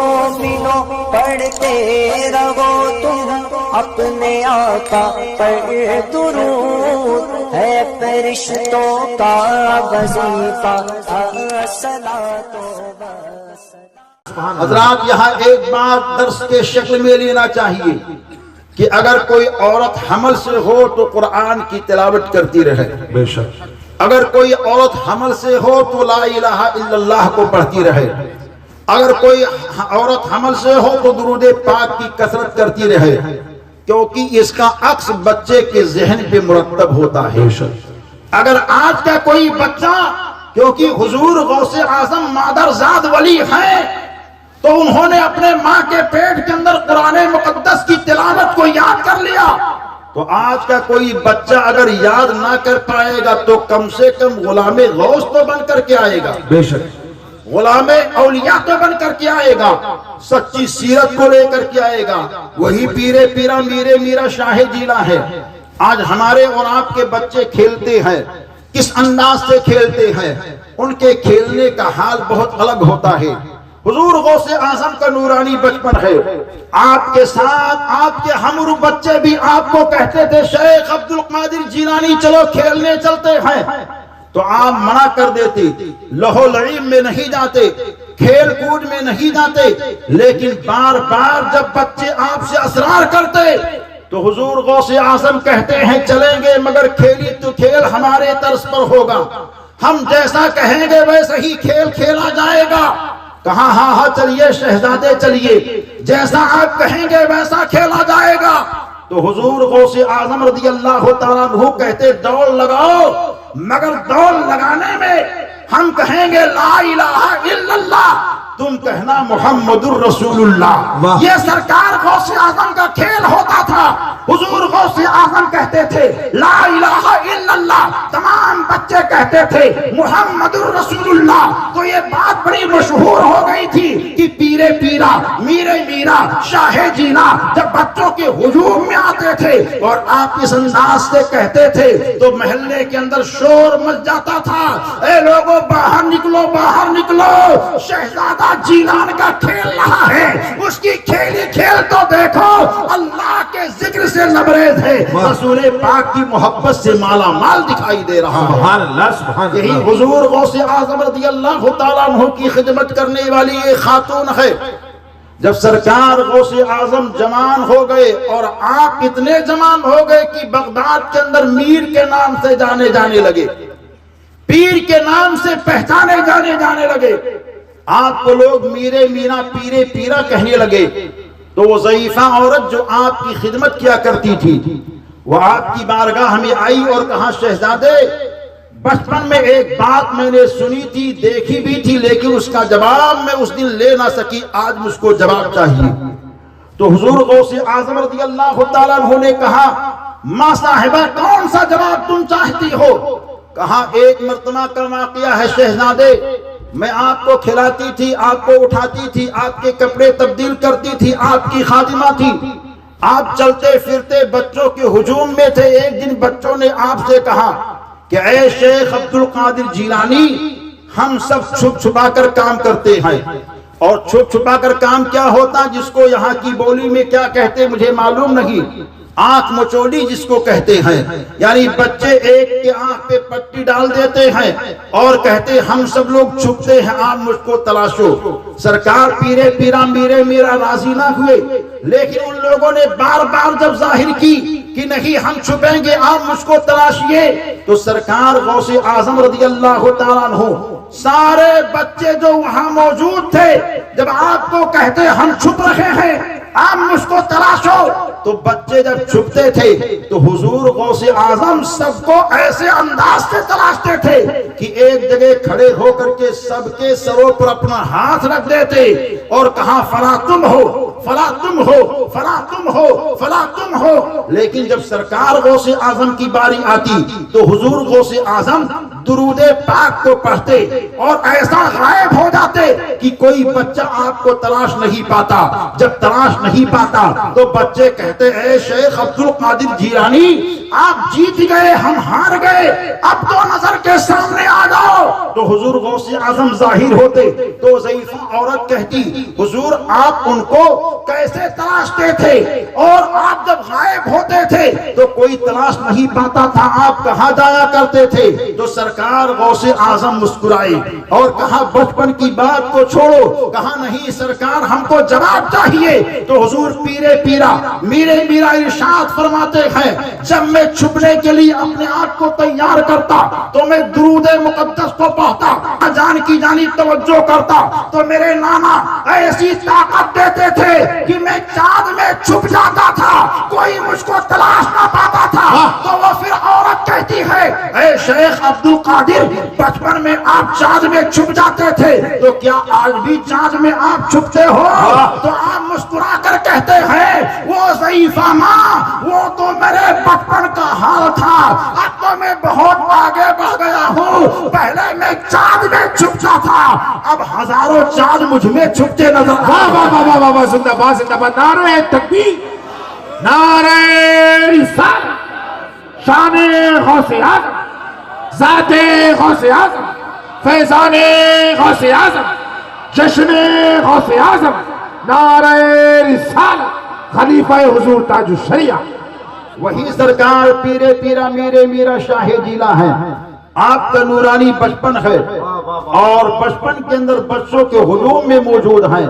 مومنوں پڑھتے رہو تم اپنے آقا پر درود، ہے فرشتوں کا وظیفہ الصلاۃ والسلام۔ حضرات یہاں ایک بات درس کے شکل میں لینا چاہیے کہ اگر کوئی عورت حمل سے ہو تو قرآن کی تلاوت کرتی رہے، بے شک۔ اگر کوئی عورت حمل سے ہو تو لا الہ الا اللہ کو پڑھتی رہے، اگر کوئی عورت حمل سے ہو تو درود پاک کی کثرت کرتی رہے، کیونکہ اس کا عکس بچے کے ذہن پہ مرتب ہوتا ہے۔ اگر آج کا کوئی بچہ، کیونکہ حضور غوث اعظم مادرزاد ولی ہیں، تو انہوں نے اپنے ماں کے پیٹ کے اندر قرآن مقدس کی تلاوت کو یاد کر لیا، تو آج کا کوئی بچہ اگر یاد نہ کر پائے گا تو کم سے کم غلام غوث تو بن کر کے آئے گا، بے شک، غلام اولیاء تو بن کر کے آئے گا، سچی سیرت کو لے کر کے آئے گا، وہی پیرے پیرا میرے میرا شاہ جیلا ہے۔ آج ہمارے اور آپ کے بچے کھیلتے ہیں، کس انداز سے کھیلتے ہیں، ان کے کھیلنے کا حال بہت الگ ہوتا ہے۔ حضور غوث اعظم کا نورانی بچپن ہے، آپ کے ساتھ آپ کے ہمرو بچے بھی آپ کو کہتے تھے شیخ عبد القادر جیلانی چلو کھیلنے چلتے ہیں، تو آپ منع کر دیتے، لہو لعب میں نہیں جاتے، کھیل کود میں نہیں جاتے، لیکن بار بار جب بچے آپ سے اصرار کرتے تو حضور غوث اعظم کہتے ہیں چلیں گے مگر کھیلی تو کھیل ہمارے طرز پر ہوگا، ہم جیسا کہیں گے ویسا ہی کھیل کھیلا جائے گا۔ کہاں ہاں ہاں چلیے شہزادے چلیے، جیسا آپ کہیں گے ویسا کھیلا جائے گا۔ تو حضور غوث اعظم رضی اللہ تعالیٰ عنہ کہتے دوڑ لگاؤ، مگر دوڑ لگانے میں ہم کہیں گے لا الہ الا اللہ، تم کہنا محمد الرسول اللہ۔ یہ سرکار غوث اعظم کا کھیل ہوتا تھا۔ حضور غوث اعظم کہتے تھے لا الہ الا اللہ، تمام بچے کہتے تھے محمد الرسول اللہ۔ تو یہ بات بڑی مشہور ہو گئی تھی کہ پیرے پیرا میرے میرا شاہ جینا جب بچوں کے ہجوم میں آتے تھے اور آپ اس انداز سے کہتے تھے تو محلے کے اندر شور مچ جاتا تھا، اے لوگوں باہر نکلو باہر نکلو، شہزادہ جیلان کا کھیل رہا ہے، اس کی کھیلی کھیل تو دیکھو، اللہ کے ذکر سے لبریز ہے، رسول پاک کی محبت سے مالا مال دکھائی دے رہا ہے۔ سبحان اللہ سبحان اللہ۔ یہی حضور غوث اعظم رضی اللہ تعالیٰ عنہ کی خدمت کرنے والی ایک خاتون ہے۔ جب سرکار غوث اعظم جوان ہو گئے اور آپ اتنے جوان ہو گئے کہ بغداد کے اندر میر کے نام سے جانے لگے، پیر کے نام سے پہچانے جانے لگے، آپ کو لوگ میرے میرا پیرے پیرا کہنے لگے، تو وہ ضعیفہ عورت جو آپ کی خدمت کیا کرتی تھی وہ آپ کی بارگاہ میں آئی اور کہا شہزادے بچپن میں ایک بات میں نے سنی تھی دیکھی بھی تھی لیکن اس کا جواب میں اس دن لے نہ سکی، آج مجھ کو جواب چاہیے۔ تو حضور غوث اعظم رضی اللہ تعالیٰ عنہ نے کہا ماں صاحبہ کون سا جواب تم چاہتی ہو؟ کہا ایک مرتبہ کا واقعہ ہے شہزادے، میں آپ کو کھلاتی تھی، آپ کو اٹھاتی تھی، آپ کے کپڑے تبدیل کرتی تھی، آپ کی خادمہ تھی، آپ چلتے پھرتے بچوں کے ہجوم میں تھے، ایک دن بچوں نے آپ سے کہا کہ اے شیخ عبد القادر جیلانی ہم سب چھپ چھپا کر کام کرتے ہیں، اور چھپ چھپا کر کام کیا ہوتا جس کو یہاں کی بولی میں کیا کہتے مجھے معلوم نہیں، آنکھ مچولی جس کو کہتے ہیں، یعنی بچے ایک کے آنکھ پہ پٹی ڈال دیتے ہیں اور کہتے ہم سب لوگ چھپتے ہیں آپ مجھ کو تلاشو۔ سرکار پیرے پیرا میرے میرا راضی نہ ہوئے، لیکن ان لوگوں نے بار بار جب ظاہر کی کہ نہیں ہم چھپیں گے آپ مجھ کو تلاشیے، تو سرکار غوث اعظم رضی اللہ تعالیٰ عنہ سارے بچے جو وہاں موجود تھے جب آپ کو کہتے ہم چھپ رہے ہیں آپ مجھ کو تلاشو، تو بچے جب چھپتے تھے تو حضور غوث اعظم سب کو ایسے انداز سے تلاشتے تھے کہ ایک جگہ کھڑے ہو کر کے سب کے سروں پر اپنا ہاتھ رکھ دیتے اور کہا فلا تم ہو فلا تم ہو فلا تم ہو فلا تم ہو۔ لیکن جب سرکار غوث اعظم کی باری آتی تو حضور غوث اعظم درود پاک کو پڑھتے اور ایسا غائب ہو جاتے کہ کوئی بچہ آپ کو تلاش نہیں پاتا۔ جب تلاش نہیں پاتا تو بچے کہتے اے شیخ عبد القادر جیلانی آپ جیت گئے ہم ہار گئے اب تو نظر کے سامنے آ جاؤ. تو حضور غوث اعظم ظاہر ہوتے تو ضعیفہ عورت کہتی حضور آپ ان کو کیسے تلاشتے تھے اور آپ جب غائب ہوتے تھے تو کوئی تلاش نہیں پاتا تھا آپ کہاں جایا کرتے تھے. تو سرکار غوث اعظم مسکرائے اور کہا بچپن کی بات کو چھوڑو. کہا نہیں سرکار ہم کو جواب چاہیے. تو حضور پیرے پیرا میرے میرا ارشاد فرماتے ہیں جب میں چھپنے کے لیے اپنے آپ کو تیار کرتا تو میں درود مقدس کو پڑھتا جان کی جانب توجہ کرتا تو میرے نانا ایسی طاقت دیتے تھے کہ میں چاند میں چھپ جاتا تھا کوئی مجھ کو تلاش نہ پاتا تھا. تو وہ پھر عورت کہتی ہے اے شیخ عبد القادر بچپن میں آپ چاند میں چھپ جاتے تھے تو کیا آج بھی چاند میں آپ چھپتے ہو؟ تو آپ مسکرا کر کہتے ہیں وہ ضعیفہ ماں وہ تو میرے بچپن کا حال تھا اب تو میں بہت آگے بڑھ گیا ہوں. پہلے میں چاند میں چھپتا تھا اب ہزاروں چاند مجھ میں چھپتے نظر. واہ واہ واہ واہ واہ زندہ باد زندہ باد. نعرہ تکبیر نعرہ رسالت شان غوث اعظم ذات غوث اعظم فیضان غوث اعظم جشن غوث اعظم نعرہ رسالت خلیفہ حضور تاج الشریعہ. وہی سرکار پیرے پیرا میرے میرا شاہ جیلا ہے. آپ کا نورانی بچپن ہے اور بچپن کے اندر بچوں کے علوم میں موجود ہیں.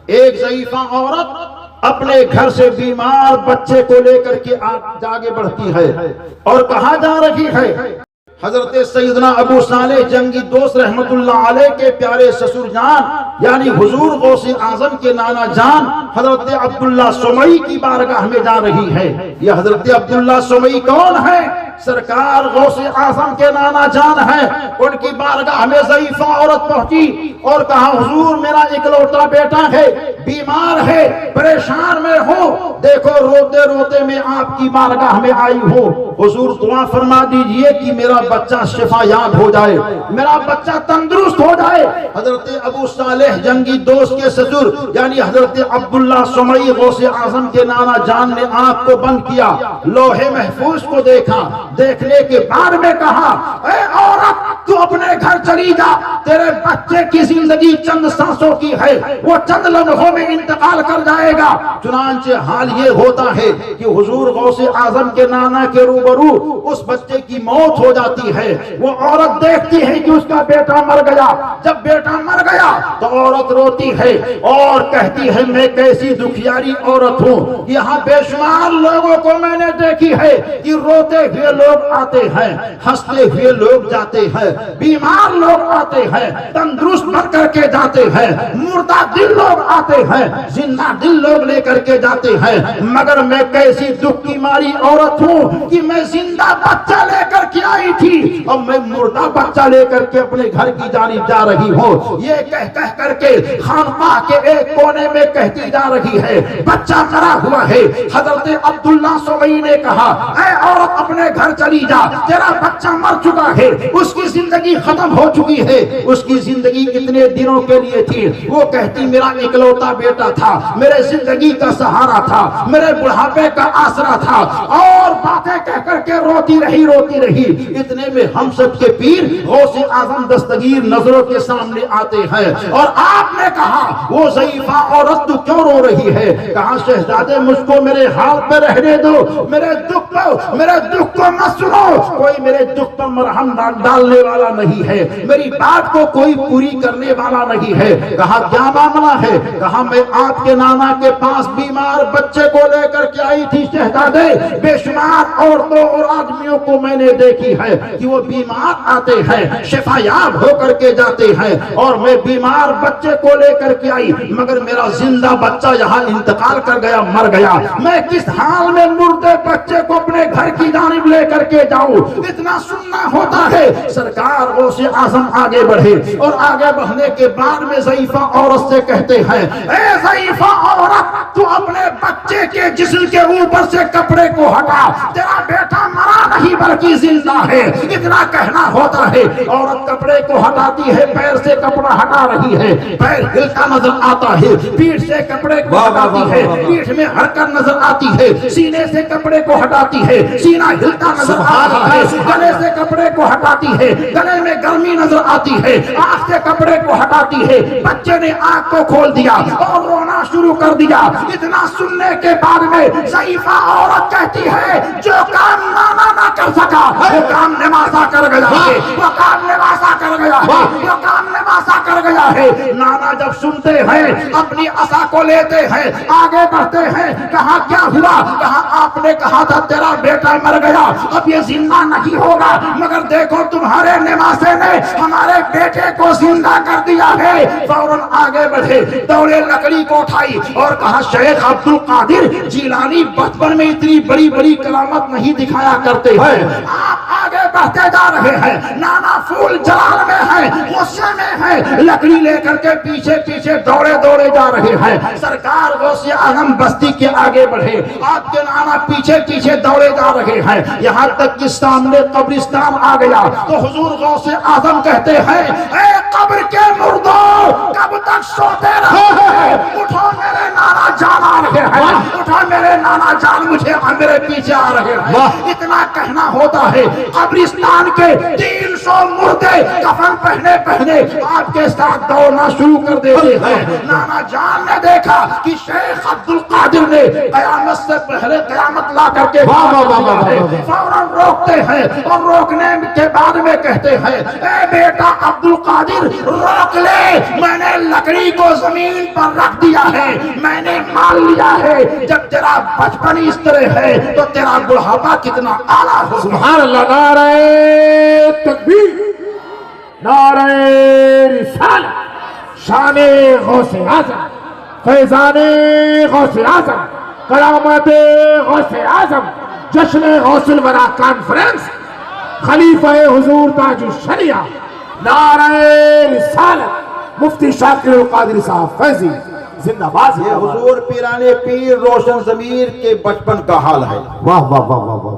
ایک ضعیفہ عورت اپنے گھر سے بیمار بچے کو لے کر کے آگے بڑھتی ہے اور کہاں جا رہی ہے؟ حضرت سیدنا ابو صالح جنگی دوست رحمت اللہ علیہ کے پیارے سسر جان یعنی حضور غوث اعظم کے نانا جان حضرت عبداللہ سمعی کی بارگاہ میں جا رہی ہے. یہ حضرت عبداللہ سمعی کون ہے؟ سرکار غوث اعظم کے نانا جان ہیں. ان کی بارگاہ میں ضعیفہ عورت پہنچی اور کہا حضور میرا اکلوتا بیٹا ہے بیمار ہے پریشان میں ہوں دیکھو روتے روتے میں آپ کی بارگاہ میں آئی ہوں. حضور دعا فرما دیجئے کہ میرا بچہ شفا یاب ہو جائے میرا بچہ تندرست ہو جائے. حضرت ابو صالح جنگی دوست کے سسر یعنی حضرت عبداللہ سمعی غوث اعظم کے نانا جان نے آنکھ کو بند کیا لوح محفوظ کو دیکھا. دیکھنے کے بعد میں کہا اے عورت تو اپنے گھر چلی جا تیرے بچے کی زندگی چند سانسوں کی ہے وہ چند لمحوں میں انتقال کر جائے گا. چنانچہ حال یہ ہوتا ہے کہ حضور غوث اعظم کے نانا کے روبرو اس بچے کی موت ہو جاتی ہے. وہ عورت دیکھتی ہے کہ اس کا بیٹا مر گیا. جب بیٹا مر گیا تو عورت روتی ہے اور کہتی ہے میں کیسی دکھیاری عورت ہوں. یہاں بے شمار لوگوں کو میں نے دیکھی ہے کہ روتے ہوئے لوگ آتے ہیں ہنستے ہوئے لوگ جاتے ہیں بیمار لوگ آتے ہیں تندرست بن کر کے جاتے ہیں مردہ دل لوگ آتے ہیں زندہ دل لوگ لے کر کے جاتے ہیں مگر میں کیسی دکھ کی ماری عورت ہوں کہ میں زندہ بچہ لے کر کے آئی تھی اور میں مردہ بچہ لے کر کے اپنے گھر کی جانب جا رہی ہوں. یہ کہہ کر کے خانقاہ کے ایک کونے میں کہتی جا رہی ہے بچہ مرا ہوا ہے. حضرت عبداللہ سمعی نے کہا اے عورت اپنے گھر چلی جا تیرا بچہ مر چکا ہے اس کی زندگی ختم ہو چکی ہے. اس کی زندگی اتنے دنوں کے لیے تھی. وہ کہتی میرا اکلوتا بیٹا تھا میرے زندگی کا سہارا تھا میرے بڑھاپے کا آسرا تھا اور باتیں کہہ کر کے روتی رہی. اتنے میں ہم سب کے پیر غوث اعظم دستگیر نظروں کے سامنے آتے ہیں اور آپ نے کہا وہ ضعیفہ عورت تو کیوں رو رہی ہے؟ کہا شہزادے مجھ کو میرے حال پہ رہنے دو میرے دکھ کو مت سنو کوئی میرے دکھ پر مرہم ڈالنے والا نہیں ہے میری بات کو کوئی پوری کرنے والا نہیں ہے. کہا کیا معاملہ ہے؟ کہا میں آپ کے نانا کے پاس بیمار بچے کو لے کر کے آئی تھی شہزادے بے شمار عورتوں اور آدمیوں کو میں نے دیکھی ہے کہ وہ بیمار آتے ہیں شفا یاب ہو کر کے جاتے ہیں اور میں بیمار بچے کو لے کر کے آئی مگر میرا زندہ بچہ یہاں انتقال کر گیا مر گیا. میں کس حال میں مردے بچے کو اپنے گھر کی جانب لے کر کے جاؤں؟ اتنا سننا ہوتا ہے. سرکار غوث اعظم آگے بڑھے اور آگے بڑھنے کے بعد میں ضعیفہ عورت سے کہتے ہیں اے ضعیفہ عورت تو اپنے بچے کے جسم کے اوپر سے کپڑے کو ہٹا، تیرا بیٹا مرا نہیں بلکہ زندہ ہے، اتنا کہنا ہوتا ہے۔ عورت کپڑے کو ہٹاتی ہے، پیر سے کپڑا ہٹا رہی ہے، پیر ہلتا نظر آتا ہے، پیٹھ سے کپڑے کو ہٹاتی ہے، پیٹھ میں حرکت نظر آتی ہے، سینے سے کپڑے کو ہٹاتی ہے، سینہ ہلتا نظر آتا ہے، گلے سے کپڑے کو ہٹاتی ہے، گلے میں گرمی نظر آتی ہے، آنکھ سے کپڑے کو ہٹاتی ہے۔ بچے نے آنکھ کو کھول دیا اور رونا شروع کر دیا۔ اتنا سننے کے بعد میں ضعیفہ عورت کہتی ہے جو کام نانا نہ کر سکا وہ کام نواسا کر گیا ہے، وہ کام نواسا کر گیا ہے، وہ کام نواسا کر گیا ہے۔ نانا جب سنتے ہیں اپنی عصا کو لیتے ہیں، آگے بڑھتے ہیں، کہا کیا ہوا؟ کہا آپ نے کہا تھا تیرا بیٹا مر گیا، اب یہ زندہ نہیں ہوگا، مگر دیکھو تمہارے نواسے نے ہمارے بیٹے کو زندہ کر دیا ہے۔ فوراً آگے بڑھے، دوڑے لکڑی کو اٹھائی اور کہا شیخ عبد القادر جیلانی بچپن میں اتنی بڑی بڑی کرامت نہیں دکھایا کرتے ہیں، آپ آگے بڑھتے جا رہے ہیں، نانا پھول جلال میں ہے، غصے میں ہے، لکڑی لے کر کے پیچھے پیچھے دوڑے دوڑے جا رہے ہیں۔ سرکار غوث اعظم بستی کے آگے بڑھے، آپ کے نانا پیچھے پیچھے دوڑے جا رہے ہیں، یہاں تک کہ سامنے قبرستان آ گیا تو حضور غوث اعظم کہتے ہیں اے قبر کے مردوں کب تک سوتے رہے ہیں؟ اٹھو میرے نانا جان آ رہے ہیں، اٹھو میرے نانا جان مجھے میرے پیچھے آ رہے ہیں۔ اتنا کہنا ہوتا ہے قبرستان کے 300 مردے کفن پہنے پہنے آپ کے ساتھ دوڑنا شروع کر دیتے ہیں۔ نانا جان نے دیکھا کہ شیخ عبد القادر نے قیامت سے پہلے قیامت لا کر کے فوراً روکتے ہیں اور روکنے کے بعد میں کہتے ہیں اے بیٹا عبد القادر روک لے، میں نے لکڑی کو زمین پر رکھ دیا ہے، میں نے مان لیا ہے جب تیرا بچپن اس طرح ہے تو تیرا بڑھاپا کتنا اعلیٰ ہو۔ سبحان اللہ، نعرہ تکبیر، نعرہ رسالت، شان غوث اعظم، فیضان غوث اعظم، کرامت غوث اعظم، جشن غوث الورا کانفرنس، خلیفہ حضور تاج الشریعہ، نعرہ رسالت، مفتی شاکر القادری صاحب فیضی زندہ باد۔ یہ حضور پیرانے پیر روشن ضمیر کے بچپن کا حال ہے۔ واہ واہ واہ واہ واہ۔